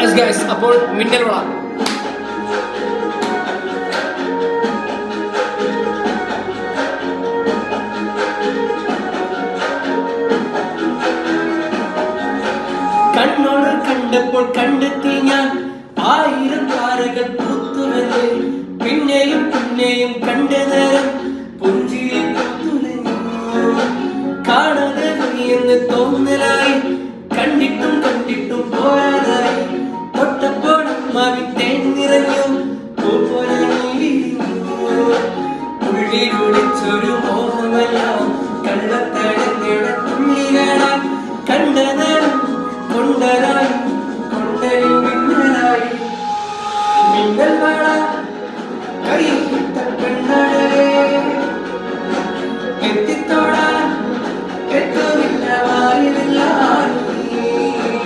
Yes guys, അപ്പോൾ മിന്നൽ വള കണ്ണോട് കണ്ടപ്പോൾ കണ്ടെത്തി ഞാൻ 1000 താരകൾ പൂത്തുവല്ലേ. പിന്നെയും പിന്നെയും കണ്ട നേരം പുഞ്ചിരി പൂത്തുലഞ്ഞു. കാണാതെ എന്ന് തോന്നലായി, കണ്ടിട്ടും കണ്ടിട്ടും പോരാതായി. തൊട്ടപ്പോൾ അമ്മാവിൻ തേൻ നിറഞ്ഞു.